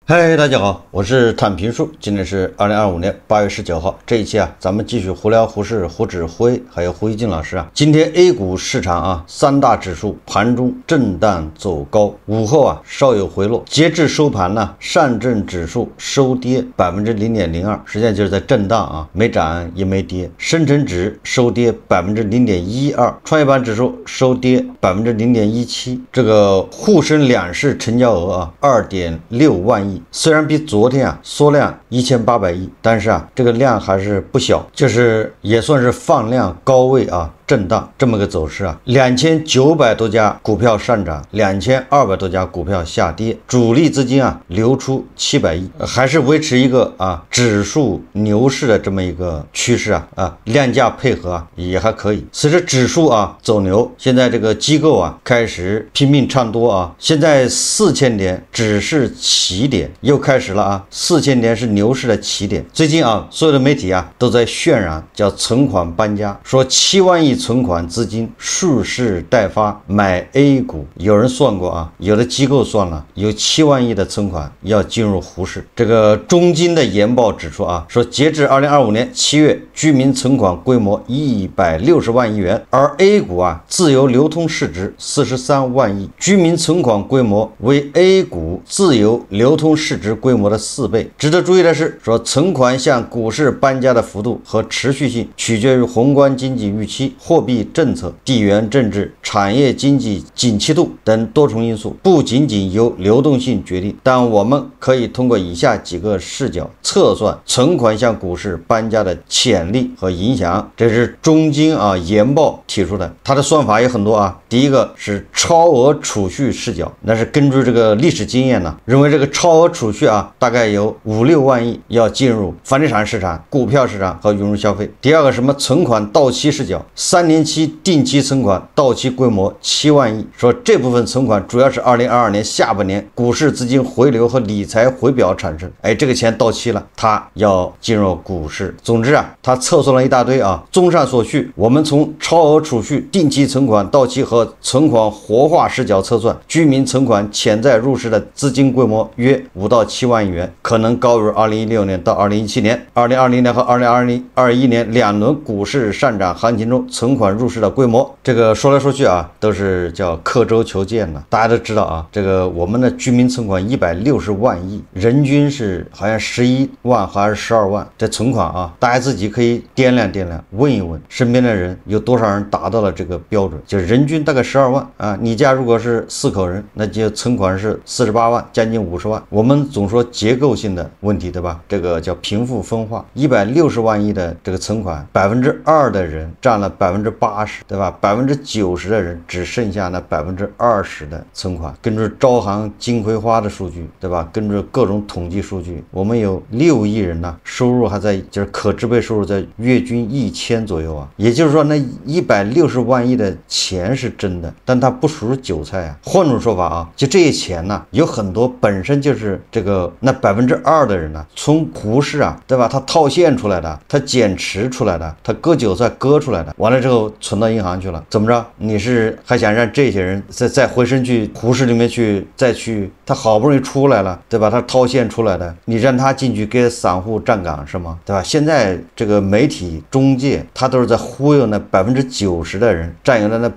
嗨，大家好，我是坦平叔。今天是2025年8月19号。这一期咱们继续胡聊胡适、胡指挥还有胡一静老师今天 A 股市场三大指数盘中震荡走高，午后稍有回落。截至收盘呢，上证指数收跌0.02%，实际上就是在震荡没涨也没跌。深成指收跌0.12%，创业板指数收跌0.17%。这个沪深两市成交额2.6万亿。虽然比昨天缩量1800亿，但是这个量还是不小，就是也算是放量高位震荡这么个走势2900多家股票上涨，2200多家股票下跌，主力资金流出700亿，还是维持一个指数牛市的这么一个趋势量价配合也还可以。随着指数走牛，现在这个机构开始拼命唱多现在4000点只是起点，又开始了4000点是牛市的起点。最近所有的媒体都在渲染叫存款搬家，说7万亿存款资金蓄势待发买 A 股。有人算过有的机构算了，有7万亿的存款要进入胡适。这个中金的研报指出说截至2025年7月，居民存款规模160万亿元，而 A 股自由流通市值43万亿，居民存款规模为 A 股自由流通市值规模的4倍。值得注意的是，说存款向股市搬家的幅度和持续性取决于宏观经济预期、货币政策、地缘政治、产业经济景气度等多重因素，不仅仅由流动性决定。但我们可以通过以下几个视角测算存款向股市搬家的潜力和影响。这是中金研报提出的，它的算法也很多第一个是超额储蓄视角，那是根据这个历史经验认为这个超额储蓄大概有5-6万亿要进入房地产市场、股票市场和涌入消费。第二个什么存款到期视角，3年期定期存款到期规模7万亿，说这部分存款主要是2022年下半年股市资金回流和理财回表产生，这个钱到期了，它要进入股市。总之它测算了一大堆综上所述，我们从超额储蓄、定期存款到期和存款活化视角测算，居民存款潜在入市的资金规模约5到7万亿元，可能高于2016年到2017年、2020年和2021年2轮股市上涨行情中存款入市的规模。这个说来说去都是叫刻舟求剑了。大家都知道这个我们的居民存款160万亿，人均是好像11万还是12万，这存款大家自己可以掂量掂量，问一问身边的人有多少人达到了这个标准，就人均大概12万你家如果是4口人，那就存款是48万，将近50万。我们总说结构性的问题，对吧？这个叫贫富分化，160万亿的这个存款，2%的人占了80%，对吧？90%的人只剩下那20%的存款。根据招行金葵花的数据，对吧？根据各种统计数据，我们有6亿人收入还在就是可支配收入在月均1000左右也就是说那160万亿的钱是真的，但它不属于韭菜换种说法就这些钱有很多本身就是这个那2%的人从股市对吧？他套现出来的，他减持出来的，他割韭菜割出来的，完了之后存到银行去了。怎么着？你是还想让这些人再回身去股市里面再去，他好不容易出来了，对吧？他套现出来的，你让他进去给散户站岗是吗？对吧？现在这个媒体中介他都是在忽悠那90%的人占有了那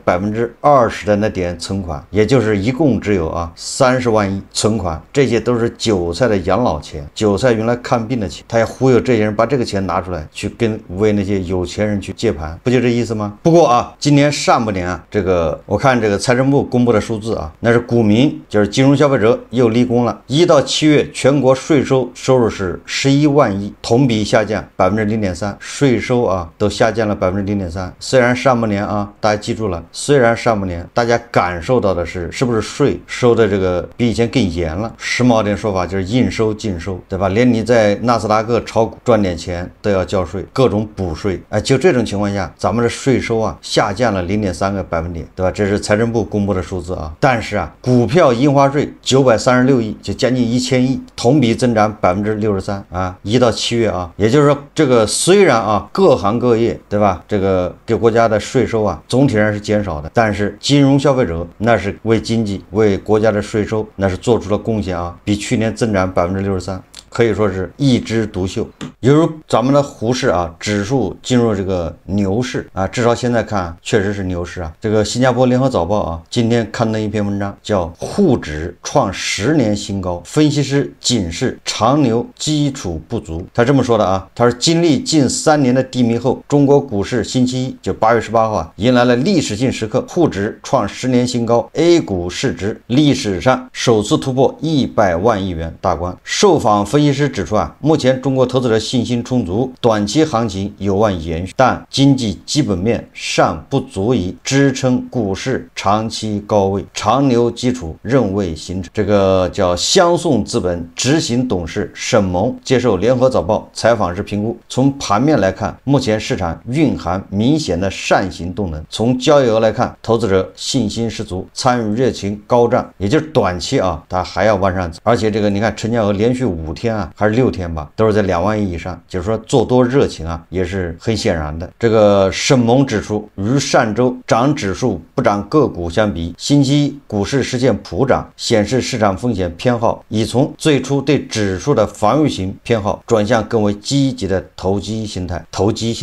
20%的那点存款，也就是一共只有30万亿存款，这些都是韭菜的养老钱，韭菜用来看病的钱，他要忽悠这些人把这个钱拿出来去为那些有钱人去接盘，不就这意思吗？不过今年上半年这个我看这个财政部公布的数字那是股民就是金融消费者又立功了。1到7月全国税收入是11万亿，同比下降0.3%，税收都下降了0.3%。虽然上半年大家记住了，虽然上半年大家感受到的是不是税收的这个比以前更严了？时髦点说法就是应收尽收，对吧？连你在纳斯达克炒股赚点钱都要交税，各种补税就这种情况下，咱们的税收啊下降了0.3个百分点，对吧？这是财政部公布的数字啊。但是啊，股票印花税936亿，就将近1000亿，同比增长63%啊，1到7月啊，也就是说，这个虽然啊各行各业，对吧？这个给国家的税收啊总体上是减少的，但是金融消费者那是为经济、为国家的税收那是做出了贡献啊，比去年增长63%。可以说是一枝独秀。犹如咱们的沪市啊，指数进入这个牛市啊，至少现在看确实是牛市啊。这个新加坡联合早报啊，今天刊登一篇文章，叫沪指创10年新高，分析师警示长牛基础不足。他这么说的啊，他说经历近3年的低迷后，中国股市星期一就8月18号啊，迎来了历史性时刻，沪指创10年新高 ，A 股市值历史上首次突破100万亿元大关。受访分析师指出啊，目前中国投资者信心充足，短期行情有望延续，但经济基本面尚不足以支撑股市长期高位，长牛基础仍未形成。这个叫湘颂资本执行董事沈萌接受联合早报采访时评估，从盘面来看，目前市场蕴含明显的上行动能。从交易额来看，投资者信心十足，参与热情高涨，也就是短期啊，它还要往上走。而且这个你看成交额连续5天啊，还是6天吧，都是在2万亿以上，就是说做多热情啊，也是很显然的。这个沈萌指出，与上周涨指数不涨个股相比，星期一股市实现普涨，显示市场风险偏好已从最初对指数的防御型偏好转向更为积极的投机心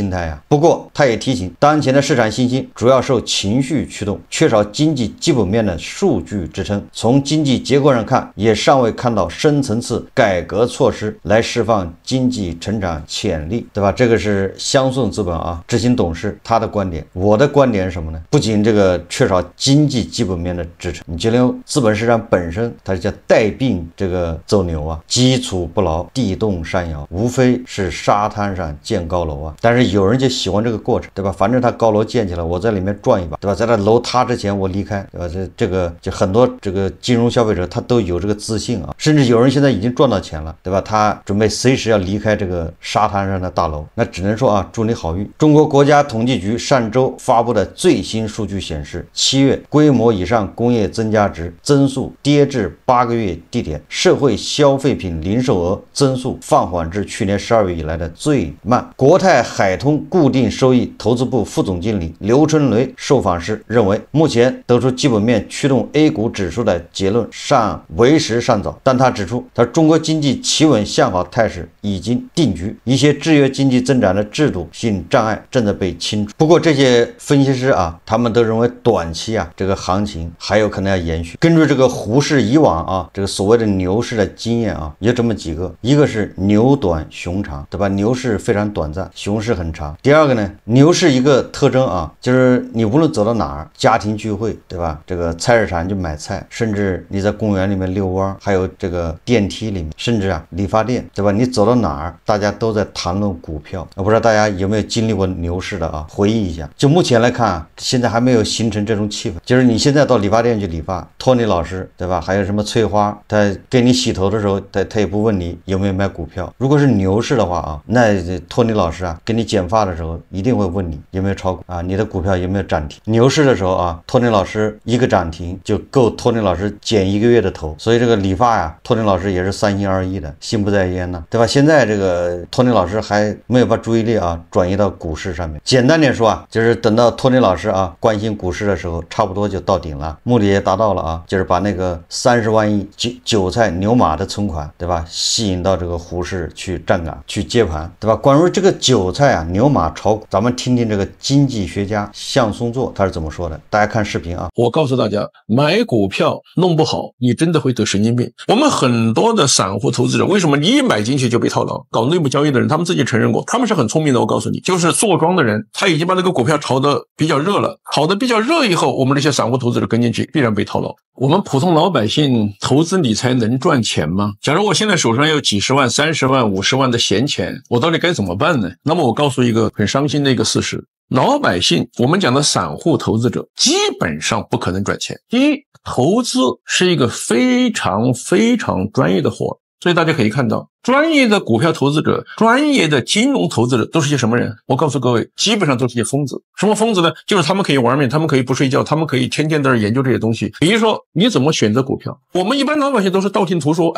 态啊。不过他也提醒，当前的市场信心主要受情绪驱动，缺少经济基本面的数据支撑。从经济结构上看，也尚未看到深层次改革措施来释放经济成长潜力，对吧？这个是湘颂资本啊执行董事他的观点。我的观点是什么呢？不仅这个缺少经济基本面的支撑，你就连资本市场本身它叫带病这个走牛啊，基础不牢，地动山摇，无非是沙滩上建高楼啊。但是有人就喜欢这个过程，对吧？反正他高楼建起来，我在里面转一把，对吧？在那楼塌之前我离开，对吧？这个就很多这个金融消费者他都有这个自信啊，甚至有人现在已经赚到钱了，对吧？他准备随时要离开这个沙滩上的大楼，那只能说啊，祝你好运。中国国家统计局上周发布的最新数据显示，7月规模以上工业增加值增速跌至8个月低点，社会消费品零售额增速放缓至去年12月以来的最慢。国泰海通固定收益投资部副总经理刘春雷受访时认为，目前得出基本面驱动 A 股指数的结论尚为时尚早，但他指出，中国经济企稳向好态势已经定局，一些制约经济增长的制度性障碍正在被清除。不过这些分析师啊，他们都认为短期啊这个行情还有可能要延续。根据这个沪市以往啊这个所谓的牛市的经验啊，有这么几个，一个是牛短熊长，对吧？牛市非常短暂，熊市很长。第二个呢，牛市一个特征啊，就是你无论走到哪儿，家庭聚会，对吧？这个菜市场就买菜，甚至你在公园里面遛弯，还有这个电梯里面，甚至啊理发店，对吧？你走到哪儿，大家都在谈论股票。我不知道大家有没有经历过牛市的啊？回忆一下。就目前来看啊，现在还没有形成这种气氛。就是你现在到理发店去理发，托尼老师，对吧？还有什么翠花，他给你洗头的时候，他也不问你有没有买股票。如果是牛市的话啊，那托尼老师啊给你剪发的时候，一定会问你有没有炒股啊，你的股票有没有涨停。牛市的时候啊，托尼老师一个涨停就够托尼老师剪1个月的头。所以这个理发呀，托尼老师也是三心二意的，心不在焉呢，对吧？现在这个托尼老师还没有把注意力啊转移到股市上面。简单点说啊，就是等到托尼老师啊关心股市的时候，差不多就到顶了，目的也达到了啊，就是把那个30万亿韭菜牛马的存款，对吧？吸引到这个沪市去站岗去接盘，对吧？关于这个韭菜啊牛马炒股，咱们听听这个经济学家向松作他是怎么说的。大家看视频啊。我告诉大家，买股票弄不好，你真的会得神经病。我们很多的散户投资者，为什么你一买进去就被套牢？搞内部交易的人，他们自己承认过，他们是很聪明的。我告诉你，就是坐庄的人，他已经把这个股票炒得比较热了，炒得比较热以后，我们这些散户投资者跟进去，必然被套牢。我们普通老百姓投资理财能赚钱吗？假如我现在手上有几十万、30万、50万的闲钱，我到底该怎么办呢？那么我告诉一个很伤心的一个事实，老百姓，我们讲的散户投资者基本上不可能赚钱。第一，投资是一个非常专业的活，所以大家可以看到，专业的股票投资者、专业的金融投资者都是些什么人？我告诉各位，基本上都是些疯子。什么疯子呢？就是他们可以玩命，他们可以不睡觉，他们可以天天在这研究这些东西。比如说，你怎么选择股票？我们一般老百姓都是道听途说，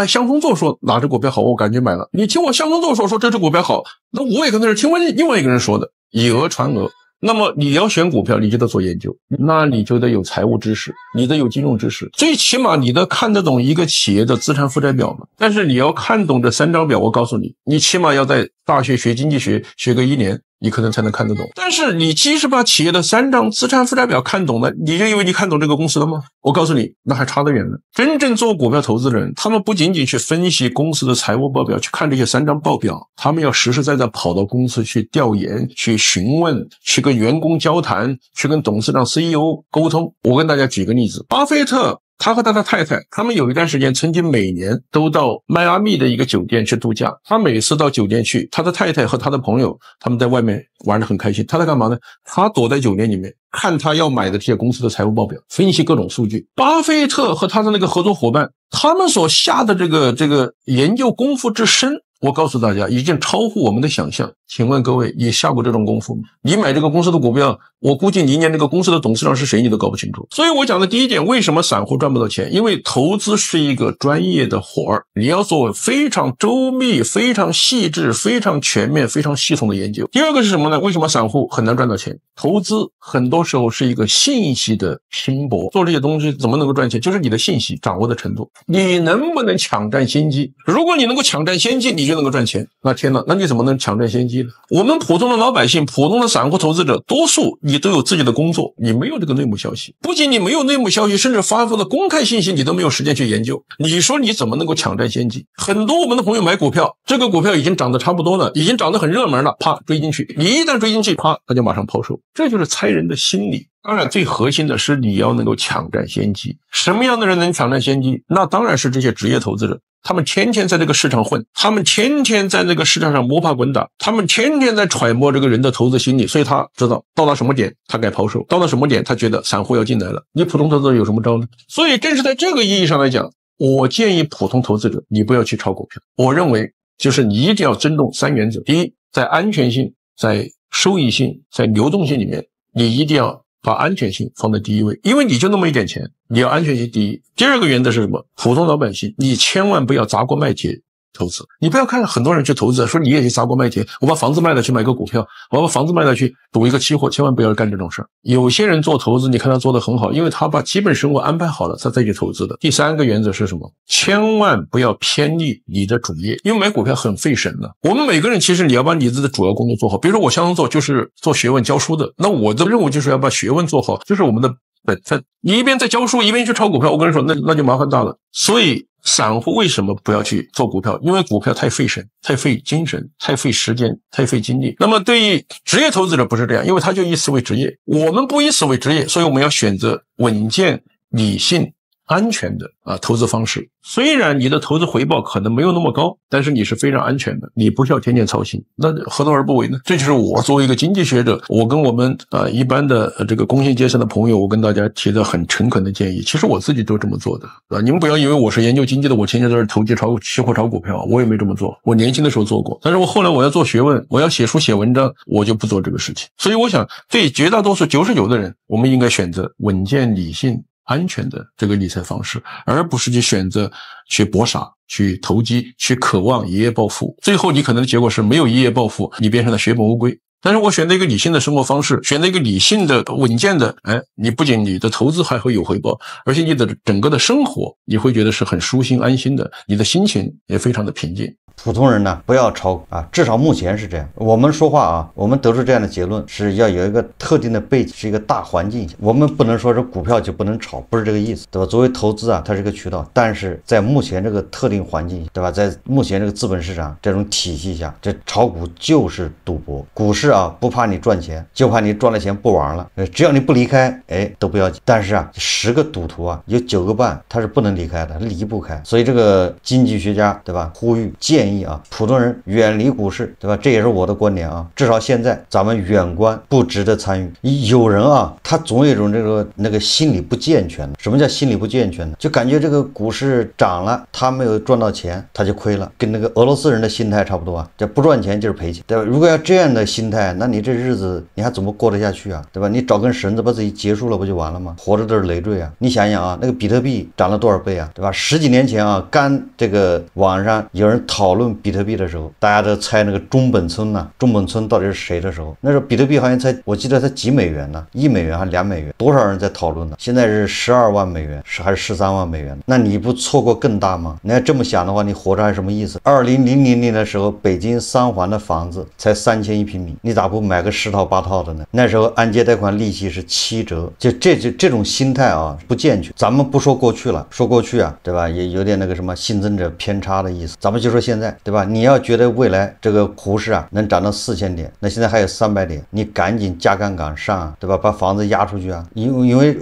香松做说哪只股票好，我赶紧买了。你听我香松做说这只股票好，那我也可能是听另外一个人说的，以讹传讹。那么你要选股票，你就得做研究，那你就得有财务知识，你得有金融知识，最起码你得看得懂一个企业的资产负债表嘛。但是你要看懂这3张表，我告诉你，你起码要在大学学经济学学个1年，你可能才能看得懂。但是你即使把企业的3张资产负债表看懂了，你就以为你看懂这个公司了吗？我告诉你，那还差得远呢。真正做股票投资的人，他们不仅仅去分析公司的财务报表，去看这些3张报表，他们要实实在在跑到公司去调研，去询问，去跟员工交谈，去跟董事长 CEO 沟通。我跟大家举个例子，巴菲特他和他的太太，他们有一段时间曾经每年都到迈阿密的一个酒店去度假。他每次到酒店去，他的太太和他的朋友，他们在外面玩得很开心。他在干嘛呢？他躲在酒店里面，看他要买的这些公司的财务报表，分析各种数据。巴菲特和他的那个合作伙伴，他们所下的这个研究功夫之深，我告诉大家，已经超乎我们的想象。请问各位，也下过这种功夫吗？你买这个公司的股票，我估计你连这个公司的董事长是谁你都搞不清楚。所以我讲的第一点，为什么散户赚不到钱？因为投资是一个专业的活儿，你要做非常周密、非常细致、非常全面、非常系统的研究。第二个是什么呢？为什么散户很难赚到钱？投资很多时候是一个信息的拼搏，做这些东西怎么能够赚钱？就是你的信息掌握的程度，你能不能抢占先机？如果你能够抢占先机，你就能够赚钱。那天哪，那你怎么能抢占先机呢？我们普通的老百姓、普通的散户投资者，多数你都有自己的工作，你没有这个内幕消息。不仅你没有内幕消息，甚至发布的公开信息你都没有时间去研究。你说你怎么能够抢占先机？很多我们的朋友买股票，这个股票已经涨得差不多了，已经涨得很热门了，啪追进去，你一旦追进去，啪他就马上抛售，这就是猜人的心理。当然最核心的是你要能够抢占先机。什么样的人能抢占先机？那当然是这些职业投资者，他们天天在这个市场混，他们天天在那个市场上摸爬滚打，他们天天在揣摩这个人的投资心理，所以他知道到了什么点他该抛售，到了什么点他觉得散户要进来了。你普通投资者有什么招呢？所以正是在这个意义上来讲，我建议普通投资者你不要去炒股票。我认为就是你一定要尊重3原则。第一，在安全性、在收益性、在流动性里面，你一定要把安全性放在第一位，因为你就那么一点钱，你要安全性第一。第二个原则是什么？普通老百姓，你千万不要砸锅卖铁投资。你不要看很多人去投资，说你也去砸锅卖铁，我把房子卖了去买个股票，我把房子卖了去赌一个期货，千万不要干这种事儿。有些人做投资，你看他做得很好，因为他把基本生活安排好了，他再去投资的。第3个原则是什么？千万不要偏离你的主业，因为买股票很费神的。我们每个人其实你要把你自己的主要工作做好，比如说我相当做就是做学问教书的，那我的任务就是要把学问做好，就是我们的本分。你一边在教书一边去炒股票，我跟你说那就麻烦大了。所以散户为什么不要去做股票？因为股票太费神、太费精神、太费时间、太费精力。那么对于职业投资者不是这样，因为他就以此为职业，我们不以此为职业，所以我们要选择稳健、理性、安全的投资方式。虽然你的投资回报可能没有那么高，但是你是非常安全的，你不需要天天操心，那何乐而不为呢？这就是我作为一个经济学者，我跟我们一般的这个工薪阶层的朋友，我跟大家提的很诚恳的建议。其实我自己都这么做的你们不要以为我是研究经济的，我天天在这投机炒期货炒股票，我也没这么做。我年轻的时候做过，但是我后来我要做学问，我要写书写文章，我就不做这个事情。所以我想对绝大多数99%的人，我们应该选择稳健理性安全的这个理财方式，而不是去选择去搏傻、去投机、去渴望一夜暴富。最后你可能的结果是没有一夜暴富，你变成了血本无归。但是我选择一个理性的生活方式，选择一个理性的稳健的，你不仅你的投资还会有回报，而且你的整个的生活你会觉得是很舒心安心的，你的心情也非常的平静。普通人呢不要炒至少目前是这样。我们说话我们得出这样的结论是要有一个特定的背景，是一个大环境。我们不能说这股票就不能炒，不是这个意思，对吧？作为投资它是个渠道，但是在目前这个特定环境，对吧？在目前这个资本市场这种体系下，这炒股就是赌博。股市不怕你赚钱，就怕你赚了钱不玩了。只要你不离开，都不要紧。但是10个赌徒有9个半他是不能离开的，离不开。所以这个经济学家，对吧？呼吁建议建议啊，普通人远离股市，对吧？这也是我的观点啊。至少现在咱们远观不值得参与。有人啊，他总有一种那个心理不健全。什么叫心理不健全呢？就感觉这个股市涨了，他没有赚到钱，他就亏了，跟那个俄罗斯人的心态差不多啊。这不赚钱就是赔钱，对吧？如果要这样的心态，那你这日子你还怎么过得下去啊？对吧？你找根绳子把自己结束了不就完了吗？活着都是累赘啊！你想想啊，那个比特币涨了多少倍啊？对吧？10几年前啊，刚这个网上有人讨论比特币的时候，大家都猜那个中本村呐，中本村到底是谁的时候，那时候比特币好像我记得才几美元呢，1美元还是2美元，多少人在讨论呢？现在是12万美元，还是13万美元？那你不错过更大吗？你要这么想的话，你活着还有什么意思？2000年的时候，北京3环的房子才3000一平米，你咋不买个10套8套的呢？那时候按揭贷款利息是7折，就这种心态啊不健全。咱们不说过去了，说过去啊，对吧？也有点那个什么新增者偏差的意思。咱们就说现在，对吧？你要觉得未来这个股市啊能涨到4000点，那现在还有300点，你赶紧加杠杆上啊，对吧？把房子押出去啊，因为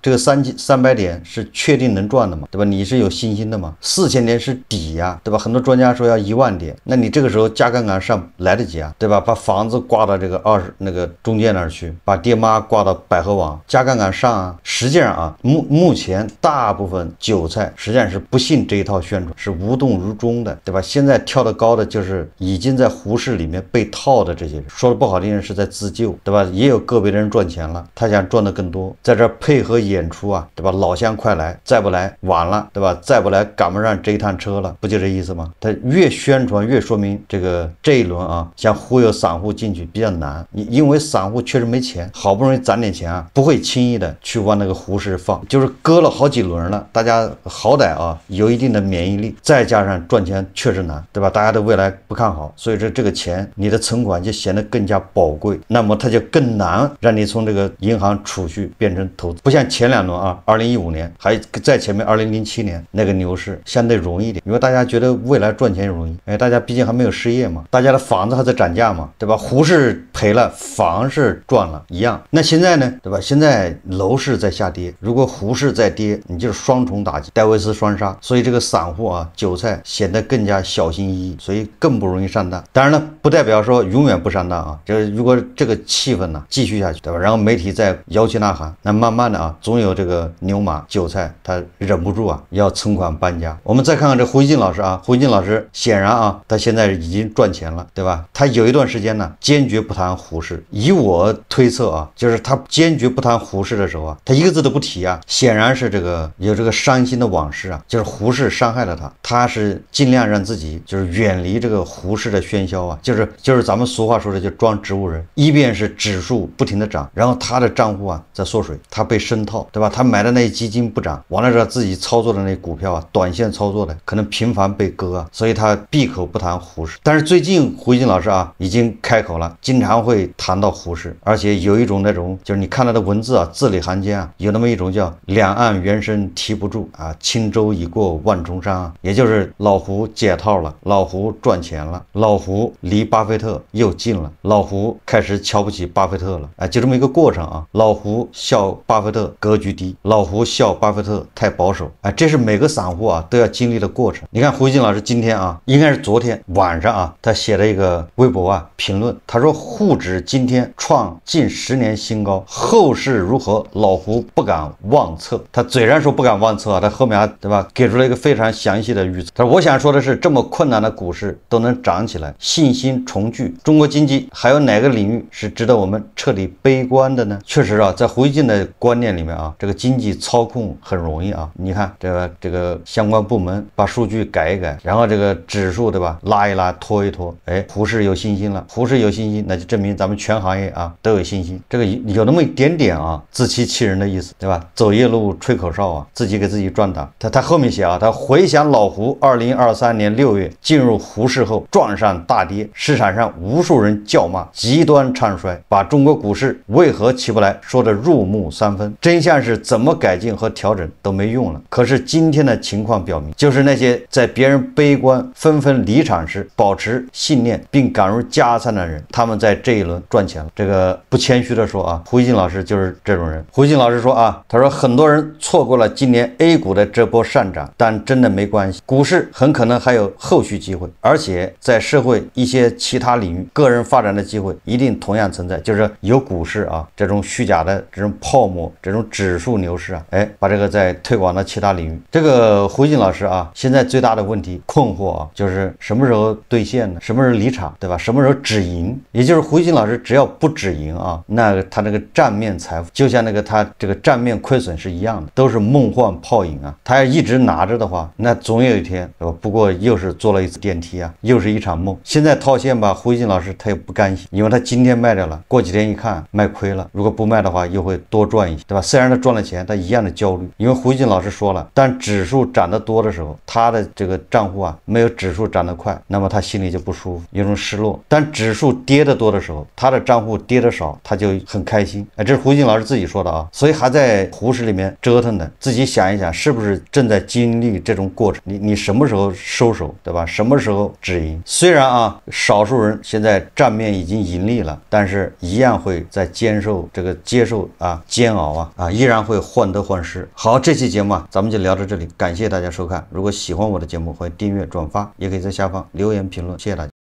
这个300点是确定能赚的嘛，对吧？你是有信心的嘛？4000点是底呀，对吧？很多专家说要1万点，那你这个时候加杠杆上来得及啊，对吧？把房子挂到这个那个中介那儿去，把爹妈挂到百合网，加杠杆上啊。实际上啊，目前大部分韭菜实际上是不信这一套宣传，是无动于衷的，对吧？现在跳得高的就是已经在胡市里面被套的这些人，说的不好听是在自救，对吧？也有个别的人赚钱了，他想赚的更多，在这配合演出啊，对吧？老乡快来，再不来晚了，对吧？再不来赶不上这一趟车了，不就这意思吗？他越宣传越说明这一轮啊，想忽悠散户进去比较难，因为散户确实没钱，好不容易攒点钱啊，不会轻易的去往那个胡市放，就是割了好几轮了，大家好歹啊有一定的免疫力，再加上赚钱确实难，对吧？大家的未来不看好，所以说这个钱你的存款就显得更加宝贵，那么它就更难让你从这个银行储蓄变成投资，不像前2轮啊，2015年还在前面2007年那个牛市相对容易一点，因为大家觉得未来赚钱容易，大家毕竟还没有失业嘛，大家的房子还在涨价嘛，对吧？胡市赔了，房市赚了一样。那现在呢，对吧？现在楼市在下跌，如果胡市再跌，你就是双重打击，戴维斯双杀，所以这个散户啊，韭菜显得更加小心翼翼，所以更不容易上当。当然了，不代表说永远不上当啊，就是如果这个气氛呢继续下去，对吧？然后媒体再摇旗呐喊，那慢慢的啊，总有这个牛马韭菜他忍不住啊，要存款搬家。我们再看看这胡锡进老师啊，胡锡进老师显然啊，他现在已经赚钱了，对吧？他有一段时间呢，坚决不谈胡适。以我推测啊，就是他坚决不谈胡适的时候啊，他一个字都不提啊，显然是有这个伤心的往事啊，就是胡适伤害了他，他是尽量让自己就是远离这个胡适的喧嚣啊，就是咱们俗话说的就装植物人，一边是指数不停的涨，然后他的账户啊在缩水，他被深套，对吧？他买的那些基金不涨，完了之后自己操作的那股票啊，短线操作的可能频繁被割啊，所以他闭口不谈胡适。但是最近胡锡进老师啊已经开口了，经常会谈到胡适，而且有一种那种就是你看他的文字啊，字里行间啊，有那么一种叫两岸猿声啼不住啊，轻舟已过万重山啊，也就是老胡解套了，老胡赚钱了，老胡离巴菲特又近了，老胡开始瞧不起巴菲特了啊，就这么一个过程啊。老胡笑巴菲特格局低，老胡笑巴菲特太保守啊，这是每个散户啊都要经历的过程。你看胡锡进老师今天啊，应该是昨天晚上啊，他写了一个微博啊评论，他说沪指今天创近10年新高，后市如何？老胡不敢妄测。他嘴上说不敢妄测啊，他后面对吧给出了一个非常详细的预测。他说我想说的是，这么困难的股市都能涨起来，信心重聚，中国经济还有哪个领域是值得我们彻底悲观的呢？确实啊，在胡锡进的观念里面啊，这个经济操控很容易啊。你看这个相关部门把数据改一改，然后这个指数对吧拉一拉拖一拖，胡适有信心了，胡适有信心，那就证明咱们全行业啊都有信心。这个有那么一点点啊自欺欺人的意思，对吧？走夜路吹口哨啊，自己给自己壮胆。他后面写啊，他回想老胡2023年6月进入胡适后撞上大跌，市场上无数人叫骂，极端唱衰，把中国股市为何起不来说得入木三分。真相是怎么改进和调整都没用了。可是今天的情况表明，就是那些在别人悲观纷纷离场时保持信念并赶入加仓的人，他们在这一轮赚钱了。这个不谦虚的说啊，胡锡进老师就是这种人。胡锡进老师说啊，他说很多人错过了今年 A 股的这波上涨，但真的没关系，股市很可能还有有后续机会，而且在社会一些其他领域，个人发展的机会一定同样存在，就是有股市啊这种虚假的这种泡沫，这种指数牛市啊，把这个再推广到其他领域。这个胡锦老师啊，现在最大的问题困惑啊，就是什么时候兑现呢？什么时候离场，对吧？什么时候止盈？也就是胡锦老师只要不止盈啊，那他这个账面财富就像那个他这个账面亏损是一样的，都是梦幻泡影啊。他要一直拿着的话，那总有一天，对吧？不过又是坐了一次电梯啊，又是一场梦。现在套现吧，胡锦老师他也不甘心，因为他今天卖掉了，过几天一看卖亏了，如果不卖的话，又会多赚一些，对吧？虽然他赚了钱，他一样的焦虑，因为胡锦老师说了，当指数涨得多的时候，他的这个账户啊没有指数涨得快，那么他心里就不舒服，有种失落。当指数跌得多的时候，他的账户跌得少，他就很开心。这是胡锦老师自己说的啊，所以还在胡市里面折腾的，自己想一想，是不是正在经历这种过程？你什么时候收手，对吧？什么时候止盈？虽然啊，少数人现在账面已经盈利了，但是一样会在接受煎熬啊，依然会患得患失。好，这期节目啊，咱们就聊到这里，感谢大家收看。如果喜欢我的节目，欢迎订阅、转发，也可以在下方留言评论，谢谢大家。